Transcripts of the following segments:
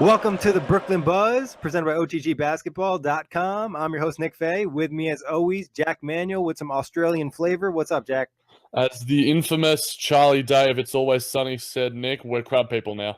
Welcome to the Brooklyn Buzz, presented by OTGBasketball.com. I'm your host, Nick Fay. With me, as always, Jack Manuell with some Australian flavor. What's up, Jack? As the infamous Charlie Day of It's Always Sunny said, Nick, we're crab people now.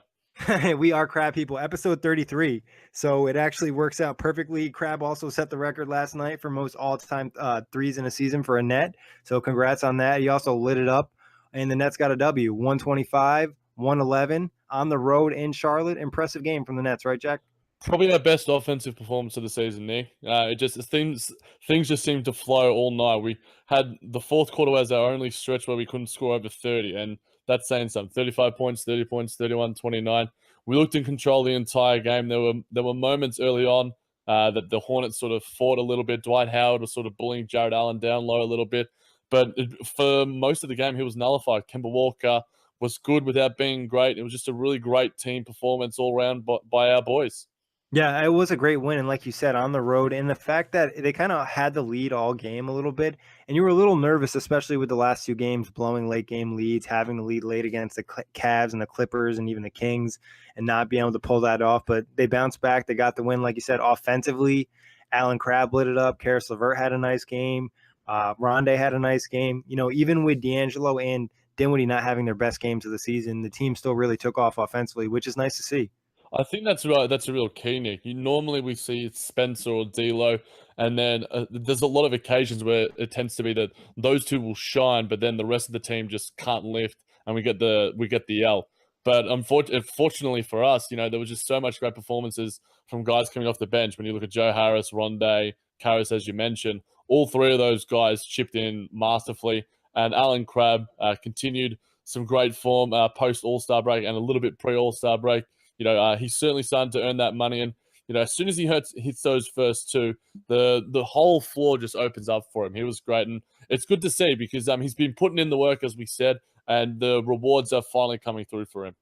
We are Crab People, episode 33. So it actually works out perfectly. Crab also set the record last night for most all-time threes in a season for a net. So congrats on that. He also lit it up, and the Nets got a W, 125, 111 on the road in Charlotte. Impressive game from the Nets, right, Jack? Probably our best offensive performance of the season, Nick. Things just seemed to flow all night. We had the fourth quarter as our only stretch where we couldn't score over 30, and that's saying something. 35 points, 30 points, 31, 29. We looked in control the entire game. There were moments early on that the Hornets sort of fought a little bit. Dwight Howard was sort of bullying Jared Allen down low a little bit, but for most of the game, he was nullified. Kemba Walker was good without being great. It was just a really great team performance all around by our boys. Yeah, it was a great win. And like you said, on the road, and the fact that they kind of had the lead all game a little bit, and you were a little nervous, especially with the last two games, blowing late game leads, having the lead late against the Cavs and the Clippers and even the Kings, and not being able to pull that off. But they bounced back. They got the win, like you said, offensively. Alan Crabbe lit it up. Karis LeVert had a nice game. Rondé had a nice game. You know, even with D'Angelo and Dinwiddie not having their best games of the season, the team still really took off offensively, which is nice to see. I think that's right. That's a real key, Nick. Normally we see Spencer or D'Lo, and then there's a lot of occasions where it tends to be that those two will shine, but then the rest of the team just can't lift, and we get the L. But unfortunately for us, there was just so much great performances from guys coming off the bench. When you look at Joe Harris, Rondé, Karis, as you mentioned, all three of those guys chipped in masterfully, and Alan Crabbe continued some great form post All-Star break and a little bit pre All-Star break. He's certainly starting to earn that money, and as soon as he hits those first two, the whole floor just opens up for him. He was great, and it's good to see because he's been putting in the work, as we said, and the rewards are finally coming through for him.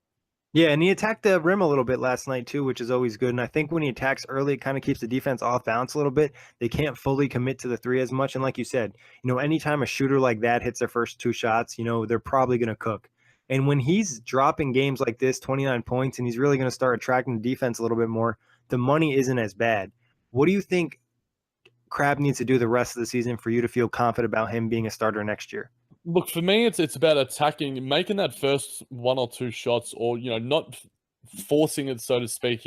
Yeah, and he attacked the rim a little bit last night too, which is always good. And I think when he attacks early, it kind of keeps the defense off balance a little bit. They can't fully commit to the three as much. And like you said, anytime a shooter like that hits their first two shots, they're probably going to cook. And when he's dropping games like this, 29 points, and he's really going to start attracting the defense a little bit more, the money isn't as bad. What do you think Crabbe needs to do the rest of the season for you to feel confident about him being a starter next year? Look, for me, it's about attacking, making that first one or two shots, or not forcing it, so to speak.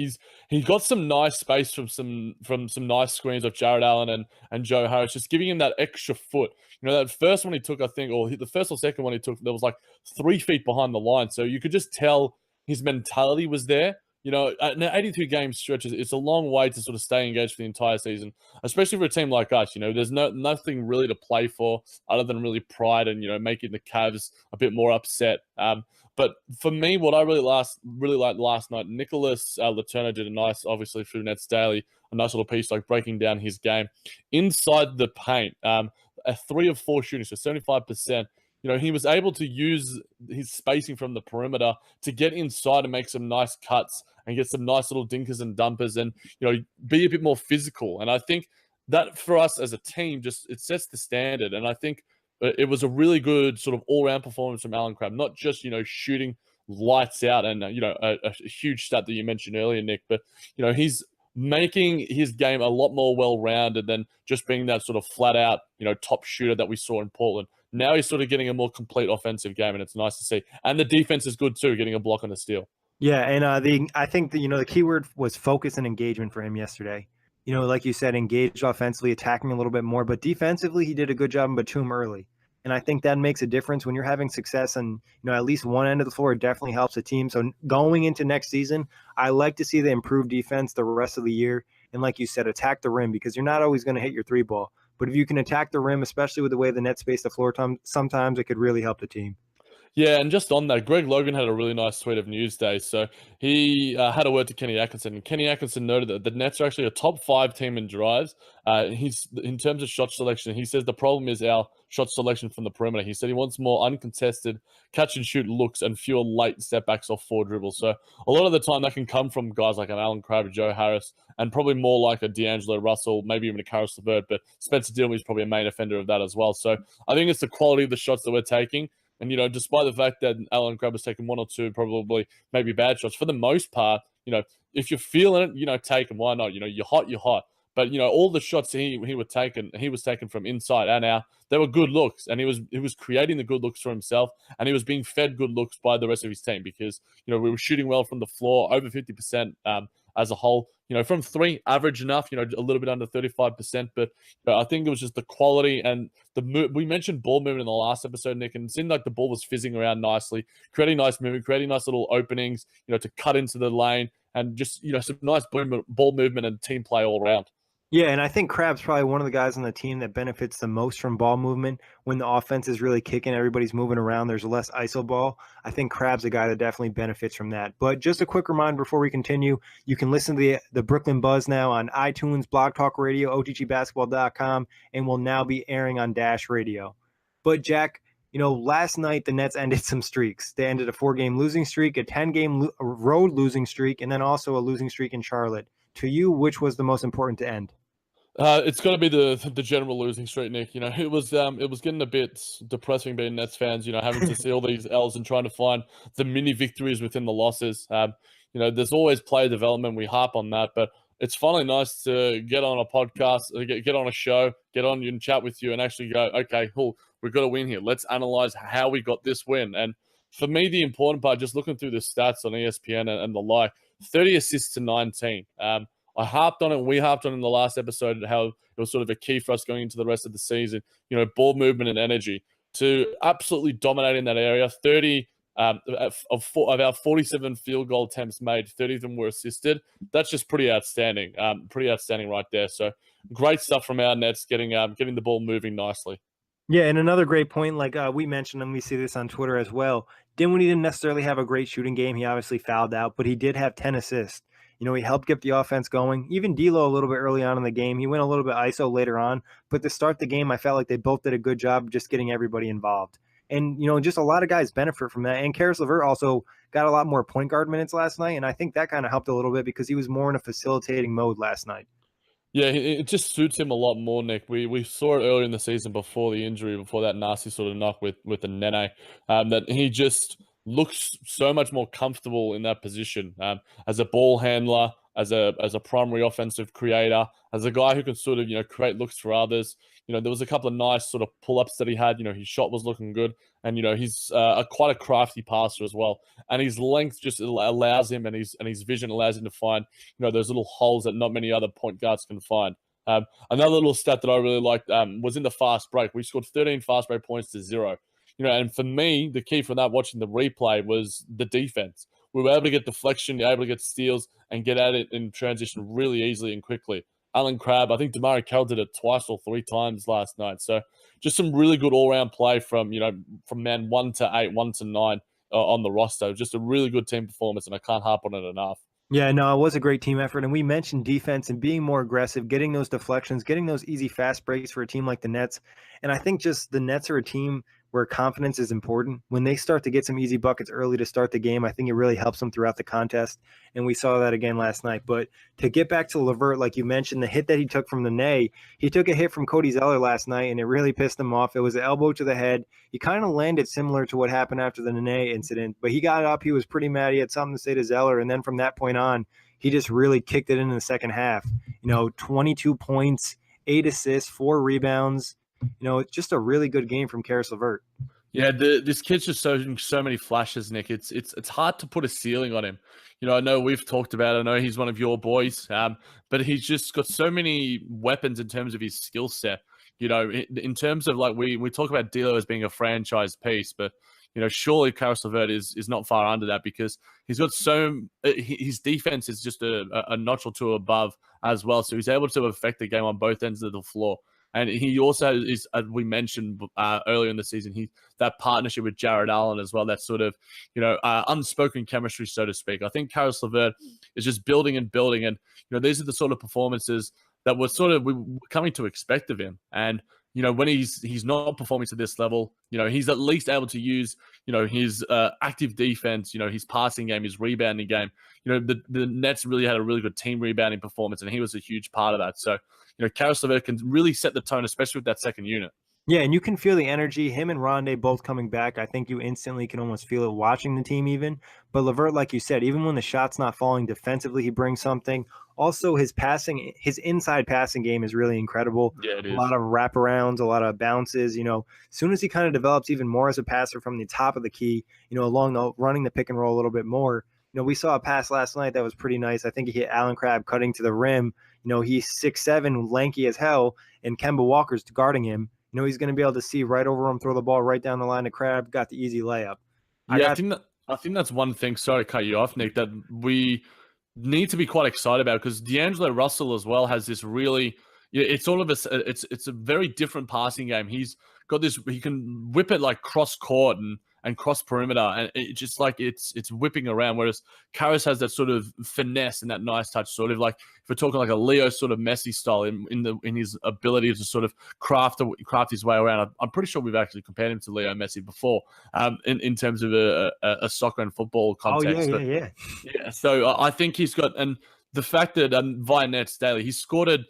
He got some nice space from some nice screens of Jared Allen and Joe Harris, just giving him that extra foot. That first one he took, I think, or the first or second one he took, that was like 3 feet behind the line, so you could just tell his mentality was there. An 82 game stretch it's a long way to sort of stay engaged for the entire season, especially for a team like us. There's nothing really to play for other than really pride and making the Cavs a bit more upset. But for me, what I really liked last night, Nicholas Letourneau did a nice, obviously through Nets Daily, a nice little piece like breaking down his game inside the paint. A 3 of 4 shooting, so 75%. He was able to use his spacing from the perimeter to get inside and make some nice cuts and get some nice little dinkers and dumpers and, be a bit more physical. And I think that for us as a team, it sets the standard. And I think it was a really good sort of all-round performance from Alan Crabbe, not just, shooting lights out and, a huge stat that you mentioned earlier, Nick, but, he's making his game a lot more well-rounded than just being that sort of flat-out, top shooter that we saw in Portland. Now he's sort of getting a more complete offensive game, and it's nice to see. And the defense is good too, getting a block on a steal. Yeah, and I think that the key word was focus and engagement for him yesterday. Like you said, engaged offensively, attacking a little bit more, but defensively he did a good job in Batum early. And I think that makes a difference when you're having success on at least one end of the floor. It definitely helps the team. So going into next season, I like to see the improved defense the rest of the year. And like you said, attack the rim, because you're not always going to hit your 3-ball. But if you can attack the rim, especially with the way the Nets space the floor, sometimes it could really help the team. Yeah, and just on that, Greg Logan had a really nice tweet of Newsday. So he had a word to Kenny Atkinson, and Kenny Atkinson noted that the Nets are actually a top 5 team in drives. He's in terms of shot selection, he says the problem is our shot selection from the perimeter. He said he wants more uncontested catch-and-shoot looks and fewer late step-backs off 4 dribbles. So a lot of the time that can come from guys like an Alan Crabbe, Joe Harris, and probably more like a D'Angelo Russell, maybe even a Karis LeVert, but Spencer Dinwiddie is probably a main offender of that as well. So I think it's the quality of the shots that we're taking. And, despite the fact that Alan Crabbe was taking one or two, probably maybe bad shots, for the most part, if you're feeling it, take them. Why not? You're hot, you're hot. But all the shots he was taking from inside and out. They were good looks, and he was creating the good looks for himself, and he was being fed good looks by the rest of his team because we were shooting well from the floor, over 50% as a whole. From three, average enough. A little bit under 35%, but I think it was just the quality and we mentioned ball movement in the last episode, Nick, and it seemed like the ball was fizzing around nicely, creating nice movement, creating nice little openings, to cut into the lane, and just some nice ball movement and team play all around. Yeah, and I think Crabbe's probably one of the guys on the team that benefits the most from ball movement. When the offense is really kicking, everybody's moving around, there's less ISO ball. I think Crabbe's a guy that definitely benefits from that. But just a quick reminder before we continue, you can listen to the Brooklyn Buzz now on iTunes, Blog Talk Radio, OTGBasketball.com, and will now be airing on Dash Radio. But Jack, last night the Nets ended some streaks. They ended a 4-game losing streak, a 10-game road losing streak, and then also a losing streak in Charlotte. To you, which was the most important to end? It's got to be the general losing streak, Nick. It was getting a bit depressing being Nets fans. Having to see all these L's and trying to find the mini victories within the losses. There's always player development. We harp on that, but it's finally nice to get on a podcast, get on a show, get on and chat with you, and actually go, okay, cool, we've got a win here. Let's analyze how we got this win. And for me, the important part, just looking through the stats on ESPN and the like, 30 assists to 19. I harped on it. We harped on it in the last episode how it was sort of a key for us going into the rest of the season. Ball movement and energy to absolutely dominate in that area. 30 of our 47 field goal attempts made, 30 of them were assisted. That's just pretty outstanding. Pretty outstanding right there. So great stuff from our Nets getting the ball moving nicely. Yeah, and another great point, like we mentioned, and we see this on Twitter as well. Dinwiddie didn't necessarily have a great shooting game. He obviously fouled out, but he did have 10 assists. He helped get the offense going. Even DLO a little bit early on in the game. He went a little bit ISO later on, but to start the game, I felt like they both did a good job just getting everybody involved. And, just a lot of guys benefit from that. And Caris LeVert also got a lot more point guard minutes last night, and I think that kind of helped a little bit because he was more in a facilitating mode last night. Yeah, it just suits him a lot more, Nick. We saw it earlier in the season before the injury, before that nasty sort of knock with the Nene, that he just looks so much more comfortable in that position as a ball handler, as a primary offensive creator, as a guy who can sort of create looks for others. There was a couple of nice sort of pull-ups that he had. His shot was looking good, and he's quite a crafty passer as well. And his length just allows him, and his vision allows him to find those little holes that not many other point guards can find. Another little stat that I really liked was in the fast break. We scored 13 fast break points to 0. And for me, the key for that, watching the replay, was the defense. We were able to get deflection, able to get steals, and get at it in transition really easily and quickly. Alan Crabbe, I think Damari Carroll did it twice or 3 times last night. So just some really good all-round play from man 1 to 8, 1 to 9 on the roster. Just a really good team performance, and I can't harp on it enough. Yeah, no, it was a great team effort. And we mentioned defense and being more aggressive, getting those deflections, getting those easy fast breaks for a team like the Nets. And I think just the Nets are a team where confidence is important. When they start to get some easy buckets early to start the game, I think it really helps them throughout the contest. And we saw that again last night. But to get back to LeVert, like you mentioned, the hit that he took from the Nene, he took a hit from Cody Zeller last night, and it really pissed him off. It was an elbow to the head. He kind of landed similar to what happened after the Nene incident, but he got up. He was pretty mad. He had something to say to Zeller. And then from that point on, he just really kicked it in the second half. 22 points, 8 assists, 4 rebounds. It's just a really good game from Caris LeVert. Yeah, this kid's just showing so many flashes, Nick. It's hard to put a ceiling on him. I know we've talked about it. I know he's one of your boys, but he's just got so many weapons in terms of his skill set. In terms of, like, we talk about DLO as being a franchise piece, but surely Caris LeVert is not far under that, because he's got his defense is just a notch or two above as well. So he's able to affect the game on both ends of the floor. And he also is, as we mentioned earlier in the season, that partnership with Jared Allen as well, that sort of, unspoken chemistry, so to speak. I think Caris LeVert is just building and building. And, these are the sort of performances that we were coming to expect of him. And, when he's not performing to this level, he's at least able to use, his active defense, his passing game, his rebounding game. The Nets really had a really good team rebounding performance, and he was a huge part of that. So, Caris LeVert can really set the tone, especially with that second unit. Yeah, and you can feel the energy. Him and Rondé both coming back. I think you instantly can almost feel it watching the team even. But LeVert, like you said, even when the shot's not falling defensively, he brings something. Also, his passing, his inside passing game is really incredible. Yeah, it A lot is. of wraparounds, a lot of bounces. As soon as he kind of develops even more as a passer from the top of the key, along the running the pick and roll a little bit more. We saw a pass last night that was pretty nice. I think he hit Allen Crabbe cutting to the rim. He's 6'7", lanky as hell, and Kemba Walker's guarding him. He's going to be able to see right over him, throw the ball right down the line to Crabbe, got the easy layup. I Yeah, got I think that's one thing. Sorry to cut you off, Nick. That we need to be quite excited about because D'Angelo Russell as well has this really. Yeah, it's all of us. It's a very different passing game. He's got this. He can whip it like cross court and cross perimeter, and it just like it's whipping around. Whereas Karras has that sort of finesse and that nice touch, sort of like if we're talking like a Leo sort of Messi style in his ability to sort of craft his way around. I'm pretty sure we've actually compared him to Leo Messi before, in terms of a soccer and football Oh, yeah, context. yeah, But yeah. yeah, so I think he's got, and the fact that via nets daily, he scored.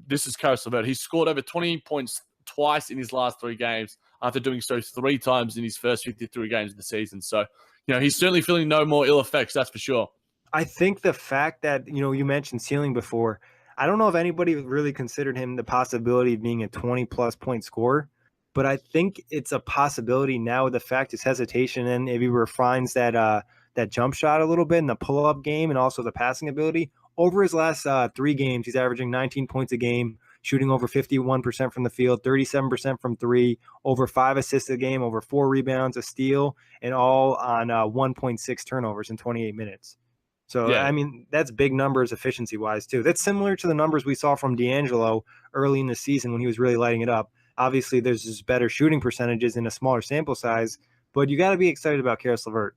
This is Karis LeVert. He scored over 20 points twice in his last 3 games after doing so 3 times in his first 53 games of the season. So, he's certainly feeling no more ill effects, that's for sure. I think the fact that, you mentioned ceiling before, I don't know if anybody really considered him the possibility of being a 20-plus point scorer, but I think it's a possibility now with the fact his hesitation and if he refines that jump shot a little bit in the pull-up game and also the passing ability. Over his last 3 games, he's averaging 19 points a game, shooting over 51% from the field, 37% from 3, over 5 assists a game, over 4 rebounds, a steal, and all on 1.6 turnovers in 28 minutes. So, Yeah, I mean, that's big numbers efficiency-wise, too. That's similar to the numbers we saw from D'Angelo early in the season when he was really lighting it up. Obviously, there's just better shooting percentages in a smaller sample size, but you got to be excited about Karis LeVert.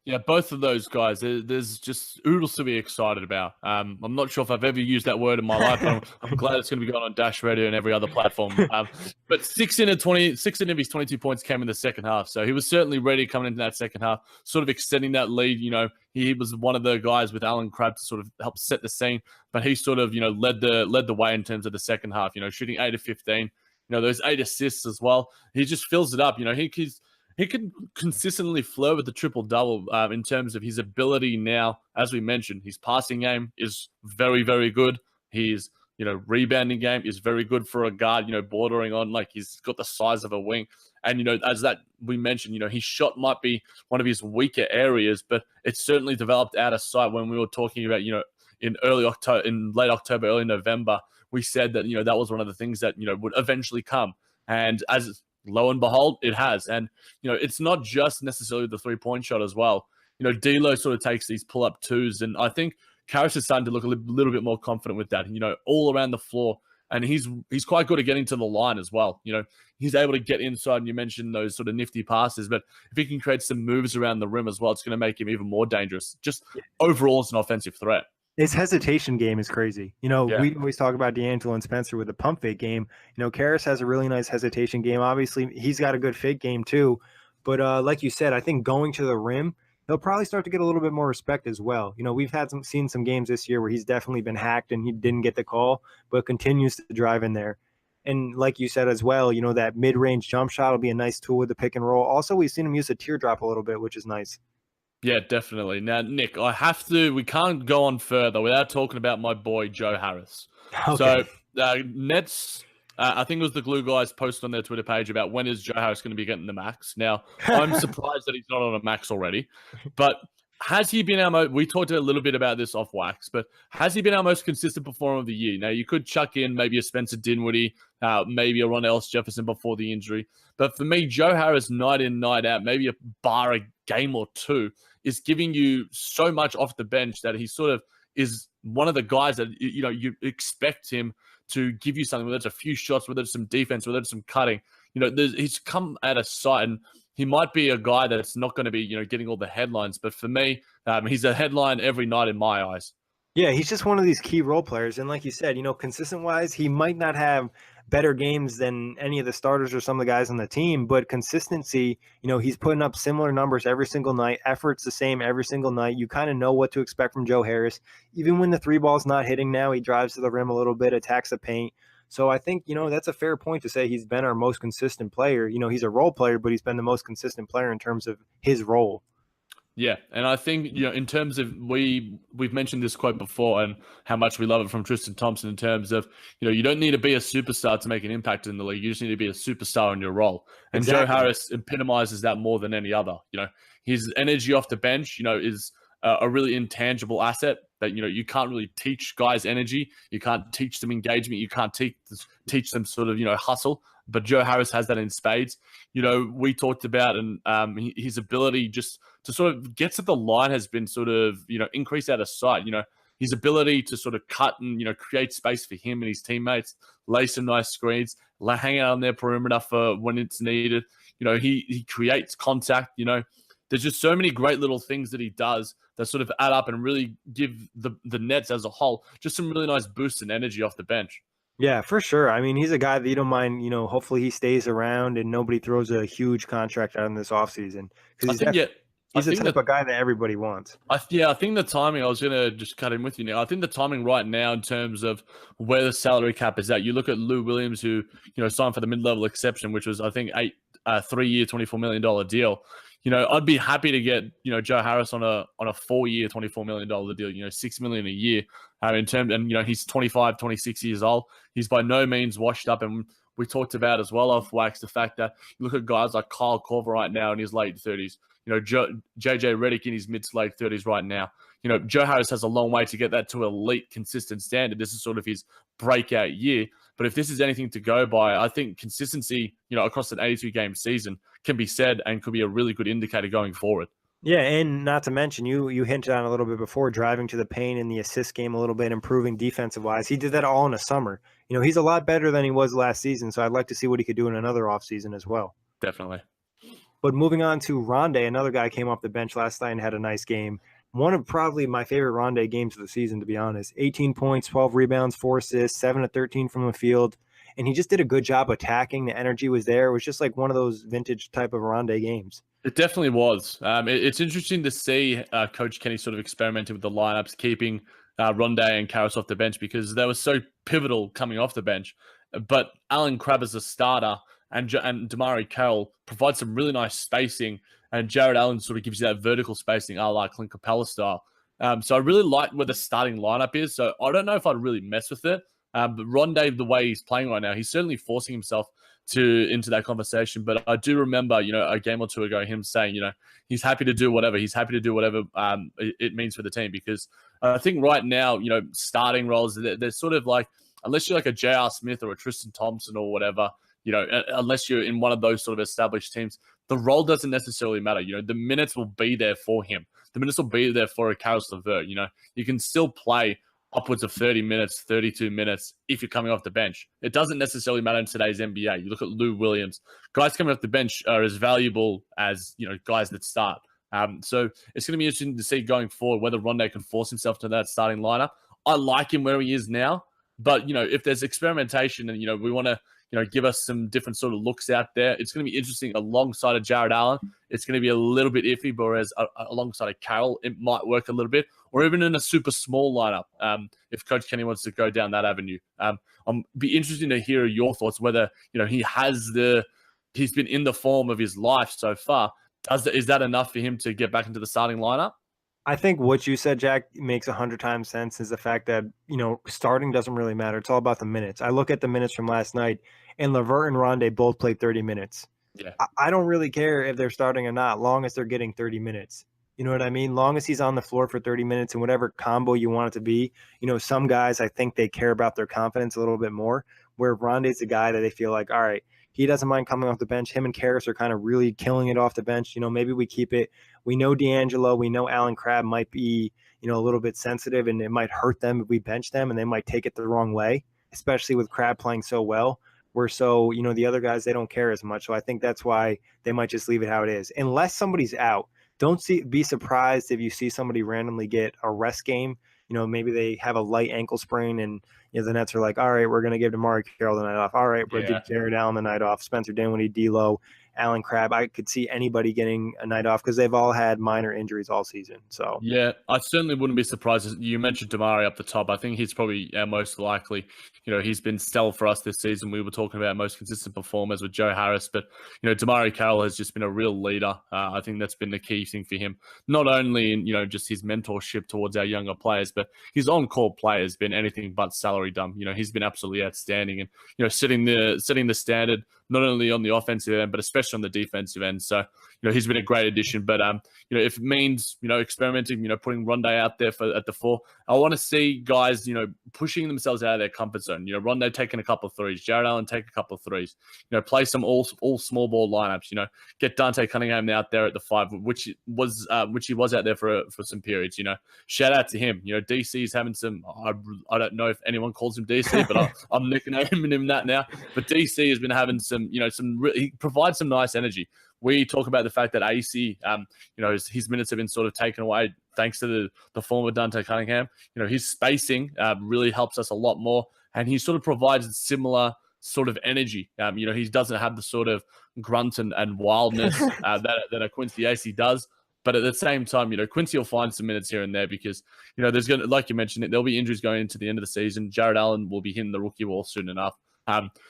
Yeah, both of those guys, there's just oodles to be excited about. I'm not sure if I've ever used that word in my life, but I'm glad it's going to be going on Dash Radio and every other platform. But 16 of his 22 points came in the second half, so he was certainly ready coming into that second half, sort of extending that lead. He was one of the guys with Allen Crabbe to sort of help set the scene, but he sort of led the way in terms of the second half. Shooting 8 of 15. Those 8 assists as well. He just fills it up. He can consistently flirt with the triple-double in terms of his ability now. As we mentioned, his passing game is very, very good. His, rebounding game is very good for a guard, bordering on, like, he's got the size of a wing. And, as that we mentioned, his shot might be one of his weaker areas, but it's certainly developed out of sight when we were talking about, in late October, early November, we said that, that was one of the things that, would eventually come. And as lo and behold, it has. And, it's not just necessarily the 3-point shot as well. D'Lo sort of takes these pull-up twos, and I think Karras is starting to look a little bit more confident with that, all around the floor. And he's quite good at getting to the line as well. He's able to get inside, and you mentioned those sort of nifty passes, but if he can create some moves around the rim as well, it's going to make him even more dangerous. Just overall, it's an offensive threat. His hesitation game is crazy. Yeah. We always talk about D'Angelo and Spencer with the pump fake game. Karras has a really nice hesitation game. Obviously, he's got a good fake game too. But like you said, I think going to the rim, he'll probably start to get a little bit more respect as well. We've seen some games this year where he's definitely been hacked and he didn't get the call, but continues to drive in there. And like you said as well, that mid-range jump shot will be a nice tool with the pick and roll. Also, we've seen him use a teardrop a little bit, which is nice. Yeah, definitely. Now, Nick, we can't go on further without talking about my boy, Joe Harris. Okay. So, Nets, I think it was the Glue Guys posted on their Twitter page about when is Joe Harris going to be getting the max. Now, I'm surprised that he's not on a max already, but has he been we talked a little bit about this off wax, but has he been our most consistent performer of the year? Now, you could chuck in maybe a Spencer Dinwiddie, maybe a Ron Ellis Jefferson before the injury. But for me, Joe Harris, night in, night out, maybe a bar a game or two, is giving you so much off the bench that he sort of is one of the guys that, you expect him to give you something, whether it's a few shots, whether it's some defense, whether it's some cutting. He's come out of sight, and he might be a guy that's not going to be, getting all the headlines. But for me, he's a headline every night in my eyes. Yeah, he's just one of these key role players. And like you said, consistent-wise, he might not have better games than any of the starters or some of the guys on the team, but consistency, he's putting up similar numbers every single night. Effort's the same every single night. You kind of know what to expect from Joe Harris. Even when the 3 ball's not hitting now, he drives to the rim a little bit, attacks the paint. So I think, that's a fair point to say he's been our most consistent player. He's a role player, but he's been the most consistent player in terms of his role. Yeah, and I think in terms of we've mentioned this quote before and how much we love it from Tristan Thompson in terms of you don't need to be a superstar to make an impact in the league. You just need to be a superstar in your role. And Joe Exactly. Harris epitomizes that more than any other. His energy off the bench, is a really intangible asset that you can't really teach guys energy. You can't teach them engagement. You can't teach them sort of hustle. But Joe Harris has that in spades. We talked about and his ability just to sort of get to the line has been sort of increased out of sight. His ability to sort of cut and create space for him and his teammates, lay some nice screens, hang out on their perimeter for when it's needed. He creates contact. There's just so many great little things that he does that sort of add up and really give the Nets as a whole just some really nice boosts and energy off the bench. Yeah, for sure. I mean, he's a guy that you don't mind, hopefully he stays around and nobody throws a huge contract out in this offseason because he's the type of guy that everybody wants. I think the timing, I was going to just cut in with you now. I think the timing right now in terms of where the salary cap is at, you look at Lou Williams, who, signed for the mid-level exception, which was, I think, 3-year, $24 million deal. I'd be happy to get, Joe Harris on a 4-year, $24 million deal, $6 million a year in terms, and, he's 25, 26 years old. He's by no means washed up. And we talked about as well off wax the fact that you look at guys like Kyle Korver right now in his late 30s, JJ Redick in his mid to late 30s right now. Joe Harris has a long way to get that to elite consistent standard. This is sort of his breakout year. But if this is anything to go by, I think consistency, across an 82-game season can be said and could be a really good indicator going forward. Yeah, and not to mention, you hinted on a little bit before, driving to the paint in the assist game a little bit, improving defensive-wise. He did that all in a summer. He's a lot better than he was last season, so I'd like to see what he could do in another offseason as well. Definitely. But moving on to Rondé, another guy came off the bench last night and had a nice game. One of probably my favorite Rondé games of the season, to be honest. 18 points, 12 rebounds, 4 assists, 7 of 13 from the field. And he just did a good job attacking. The energy was there. It was just like one of those vintage type of Rondé games. It definitely was. It's interesting to see Coach Kenny sort of experimenting with the lineups, keeping Rondé and Karras off the bench because they were so pivotal coming off the bench. But Alan Crabbe as a starter and Damari Carroll provide some really nice spacing, and Jared Allen sort of gives you that vertical spacing a la Clint Capella style. So I really like where the starting lineup is. So I don't know if I'd really mess with it. But Rondé, the way he's playing right now, he's certainly forcing himself into that conversation. But I do remember, a game or two ago, him saying, he's happy to do whatever. He's happy to do whatever it means for the team. Because I think right now, starting roles, they're sort of like, unless you're like a J.R. Smith or a Tristan Thompson or whatever, unless you're in one of those sort of established teams, the role doesn't necessarily matter. The minutes will be there for him. The minutes will be there for a Caris LeVert. You can still play upwards of 30 minutes, 32 minutes if you're coming off the bench. It doesn't necessarily matter in today's NBA. You look at Lou Williams. Guys coming off the bench are as valuable as, guys that start. So it's going to be interesting to see going forward whether Rondé can force himself to that starting lineup. I like him where he is now, but, if there's experimentation and, we want to, give us some different sort of looks out there, it's going to be interesting alongside of Jared Allen. It's going to be a little bit iffy, but whereas alongside of Carroll, it might work a little bit, or even in a super small lineup, if Coach Kenny wants to go down that avenue. Be interesting to hear your thoughts, whether, he's been in the form of his life so far. Is that enough for him to get back into the starting lineup? I think what you said, Jack, makes 100 times sense, is the fact that, starting doesn't really matter. It's all about the minutes. I look at the minutes from last night, and LeVert and Rondé both played 30 minutes. Yeah. I don't really care if they're starting or not, long as they're getting 30 minutes. You know what I mean? Long as he's on the floor for 30 minutes and whatever combo you want it to be. Some guys, I think they care about their confidence a little bit more, where Rondé's the guy that they feel like, all right, he doesn't mind coming off the bench. Him and Karras are kind of really killing it off the bench. Maybe we keep it. We know D'Angelo. We know Alan Crabbe might be, a little bit sensitive, and it might hurt them if we bench them, and they might take it the wrong way, especially with Crabbe playing so well. Where so, the other guys, they don't care as much. So I think that's why they might just leave it how it is. Unless somebody's out, be surprised if you see somebody randomly get a rest game. Maybe they have a light ankle sprain and the Nets are like, all right, we're going to give Damari Carroll the night off. All right, we're going to give Jared Allen the night off. Spencer Dinwiddie, DLO, Allen Crabbe. I could see anybody getting a night off because they've all had minor injuries all season. So Yeah, I certainly wouldn't be surprised. You mentioned Damari up the top. I think he's probably our most likely. He's been stellar for us this season. We were talking about most consistent performers with Joe Harris, but Damari Carroll has just been a real leader. I think that's been the key thing for him. Not only in just his mentorship towards our younger players, but his on-court play has been anything but salary dump. He's been absolutely outstanding, and setting the standard not only on the offensive end but especially on the defensive end. So he's been a great addition. But if it means experimenting, putting Rondé out there at the 4, I want to see guys pushing themselves out of their comfort zone. Rondé taking a couple of threes, Jared Allen take a couple of threes. Play some all small ball lineups. Get Dante Cunningham out there at the 5, which he was out there for some periods. Shout out to him. DC is having some. I don't know if anyone calls him DC, but I'm nicknaming him that now. But DC has been having some. He provides some nice energy. We talk about the fact that AC, his minutes have been sort of taken away thanks to the form of Dante Cunningham. His spacing really helps us a lot more, and he sort of provides similar sort of energy. He doesn't have the sort of grunt and wildness that a Quincy AC does. But at the same time, Quincy will find some minutes here and there because, there's going to, like you mentioned, there'll be injuries going into the end of the season. Jared Allen will be hitting the rookie wall soon enough.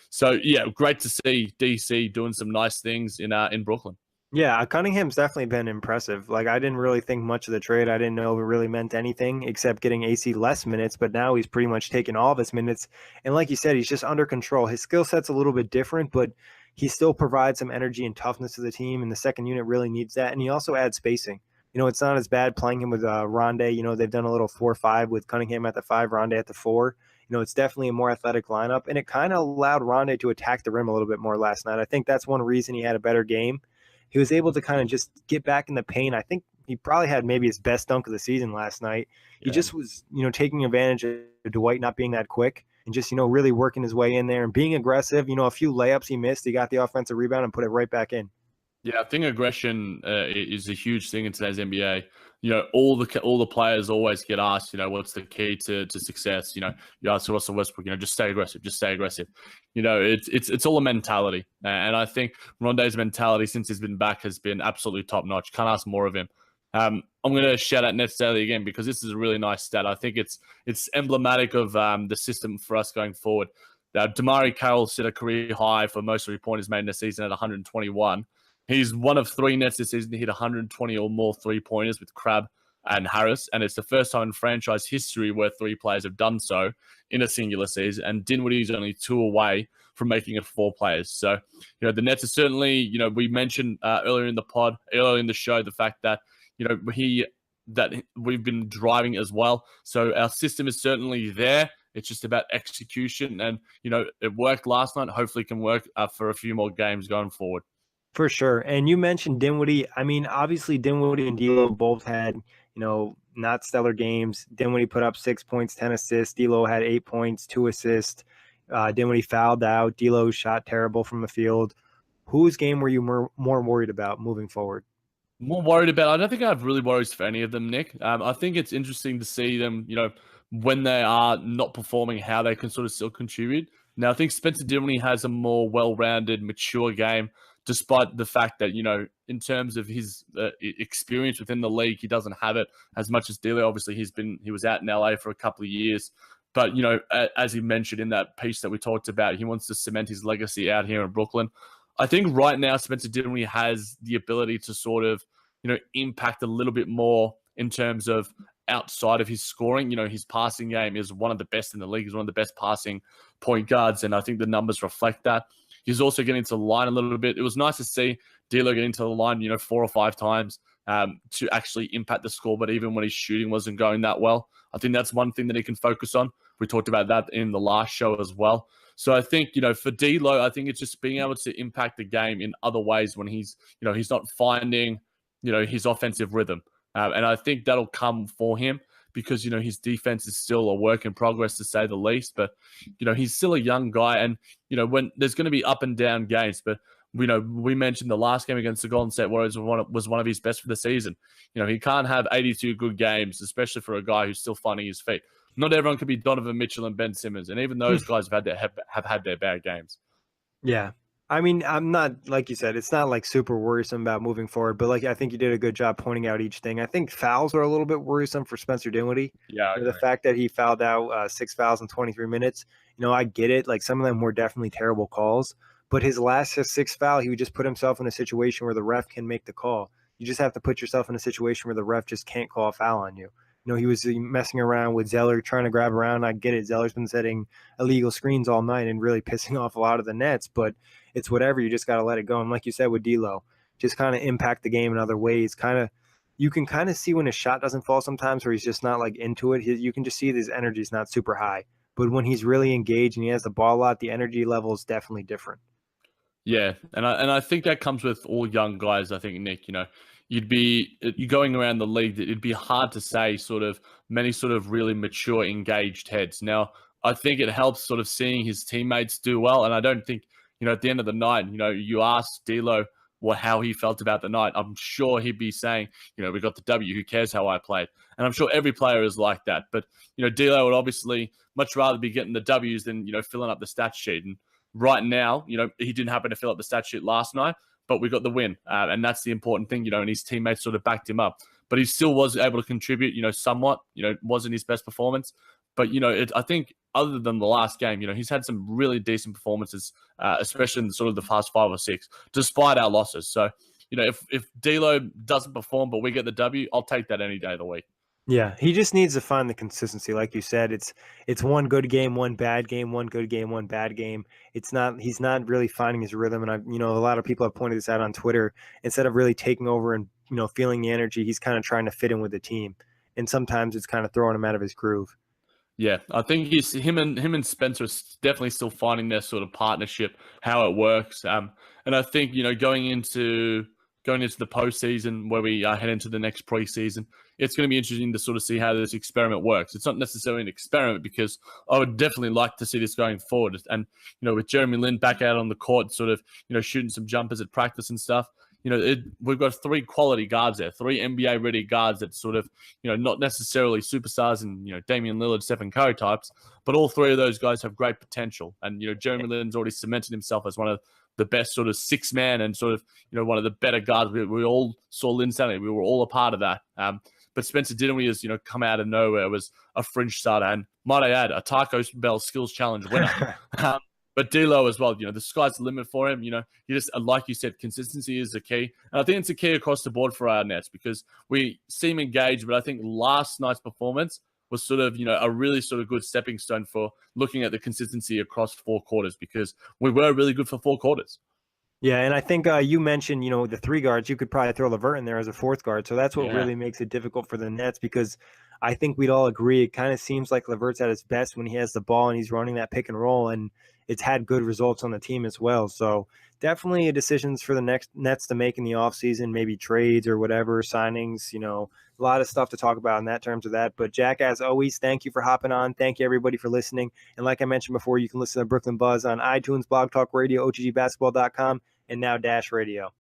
So yeah, great to see DC doing some nice things in Brooklyn. Yeah, Cunningham's definitely been impressive. Like, I didn't really think much of the trade. I didn't know it really meant anything except getting AC less minutes, but now he's pretty much taken all of his minutes. And like you said, he's just under control. His skill set's a little bit different, but he still provides some energy and toughness to the team, and the second unit really needs that. And he also adds spacing. It's not as bad playing him with Rondé. They've done a little 4-5 with Cunningham at the 5, Rondé at the 4. It's definitely a more athletic lineup, and it kind of allowed Rondé to attack the rim a little bit more last night. I think that's one reason he had a better game. He was able to kind of just get back in the paint. I think he probably had maybe his best dunk of the season last night. He just was, taking advantage of Dwight not being that quick and just, really working his way in there and being aggressive. A few layups he missed. He got the offensive rebound and put it right back in. Yeah, I think aggression is a huge thing in today's NBA. All the players always get asked, what's the key to success? You ask Russell Westbrook, just stay aggressive, just stay aggressive. It's all a mentality, and I think Rondé's mentality since he's been back has been absolutely top notch. Can't ask more of him. I'm going to shout out Nets Daily again because this is a really nice stat. I think it's emblematic of the system for us going forward. Damari Carroll set a career high for most three-pointers made in the season at 121. He's one of 3 Nets this season to hit 120 or more three-pointers with Crabbe and Harris, and it's the first time in franchise history where 3 players have done so in a singular season, and Dinwiddie is only 2 away from making it 4 players. So, the Nets are certainly, we mentioned earlier in the show, the fact that, that we've been driving as well. So our system is certainly there. It's just about execution, and, it worked last night. Hopefully it can work for a few more games going forward. For sure. And you mentioned Dinwiddie. I mean, obviously Dinwiddie and D'Lo both had, not stellar games. Dinwiddie put up 6 points, 10 assists. D'Lo had 8 points, 2 assists. Dinwiddie fouled out. D'Lo shot terrible from the field. Whose game were you more worried about moving forward? More worried about? I don't think I have really worries for any of them, Nick. I think it's interesting to see them, when they are not performing, how they can sort of still contribute. Now, I think Spencer Dinwiddie has a more well-rounded, mature game, despite the fact that, in terms of his experience within the league, he doesn't have it as much as D'Lo. Obviously, he was out in LA for a couple of years. But, as he mentioned in that piece that we talked about, he wants to cement his legacy out here in Brooklyn. I think right now Spencer Dinwiddie has the ability to sort of, impact a little bit more in terms of outside of his scoring. His passing game is one of the best in the league. He's one of the best passing point guards, and I think the numbers reflect that. He's also getting to the line a little bit. It was nice to see D'Lo get into the line, 4 or 5 times to actually impact the score. But even when his shooting wasn't going that well, I think that's one thing that he can focus on. We talked about that in the last show as well. So I think, for D'Lo, I think it's just being able to impact the game in other ways when he's not finding, his offensive rhythm. And I think that'll come for him because, his defense is still a work in progress, to say the least. But, he's still a young guy. And, when there's going to be up and down games, but, we mentioned the last game against the Golden State Warriors was one of his best for the season. He can't have 82 good games, especially for a guy who's still finding his feet. Not everyone can be Donovan Mitchell and Ben Simmons. And even those guys have had their bad games. Yeah. I mean, I'm not like you said, it's not like super worrisome about moving forward, but like I think you did a good job pointing out each thing. I think fouls are a little bit worrisome for Spencer Dinwiddie. Yeah, I The agree. fact that he fouled out 6 fouls in 23 minutes, I get it. Like some of them were definitely terrible calls, but his last six foul, he would just put himself in a situation where the ref can make the call. You just have to put yourself in a situation where the ref just can't call a foul on you. He was messing around with Zeller, trying to grab around. I get it. Zeller's been setting illegal screens all night and really pissing off a lot of the Nets, but it's whatever. You just got to let it go. And like you said with D'Lo, just kind of impact the game in other ways. You can kind of see when his shot doesn't fall sometimes, where he's just not like into it. You can just see his energy is not super high. But when he's really engaged and he has the ball a lot, the energy level is definitely different. Yeah, and I think that comes with all young guys. I think, Nick, you're going around the league. It'd be hard to say sort of many sort of really mature, engaged heads. Now, I think it helps sort of seeing his teammates do well, and I don't think at the end of the night, you ask D'Lo how he felt about the night. I'm sure he'd be saying, we got the W. Who cares how I played? And I'm sure every player is like that. But D'Lo would obviously much rather be getting the W's than filling up the stat sheet. And right now, he didn't happen to fill up the stat sheet last night, but we got the win. And that's the important thing, and his teammates sort of backed him up. But he still was able to contribute, somewhat. Wasn't his best performance. But, I think other than the last game, he's had some really decent performances, especially in sort of the past 5 or 6, despite our losses. So, if D'Lo doesn't perform, but we get the W, I'll take that any day of the week. Yeah, he just needs to find the consistency. Like you said, it's one good game, one bad game, one good game, one bad game. He's not really finding his rhythm. And a lot of people have pointed this out on Twitter. Instead of really taking over and, feeling the energy, he's kind of trying to fit in with the team. And sometimes it's kind of throwing him out of his groove. Yeah, I think him and Spencer are definitely still finding their sort of partnership, how it works. And I think going into the postseason where we head into the next preseason, it's going to be interesting to sort of see how this experiment works. It's not necessarily an experiment because I would definitely like to see this going forward. And with Jeremy Lin back out on the court, sort of shooting some jumpers at practice and stuff. We've got 3 quality guards there, 3 NBA ready guards that sort of, not necessarily superstars and, Damian Lillard, Stephen Curry types, but all 3 of those guys have great potential. And, Jeremy Lin's already cemented himself as one of the best sort of 6-man and sort of, one of the better guards. We all saw Lin Stanley. We were all a part of that. But Spencer Dinwiddie has, come out of nowhere, was a fringe starter. And might I add, a Taco Bell Skills Challenge winner. But D'Lo as well, the sky's the limit for him. You just, like you said, consistency is the key. And I think it's a key across the board for our Nets because we seem engaged, but I think last night's performance was sort of, a really sort of good stepping stone for looking at the consistency across 4 quarters because we were really good for 4 quarters. Yeah, and I think you mentioned, the 3 guards. You could probably throw LeVert in there as a 4th guard. So that's what really makes it difficult for the Nets because I think we'd all agree it kind of seems like LeVert's at his best when he has the ball and he's running that pick and roll, and it's had good results on the team as well. So definitely decisions for the next Nets to make in the offseason, maybe trades or whatever, signings, a lot of stuff to talk about in that terms of that. But Jack, as always, thank you for hopping on. Thank you, everybody, for listening. And like I mentioned before, you can listen to Brooklyn Buzz on iTunes, Blog Talk Radio, OTGBasketball.com, and now Dash Radio.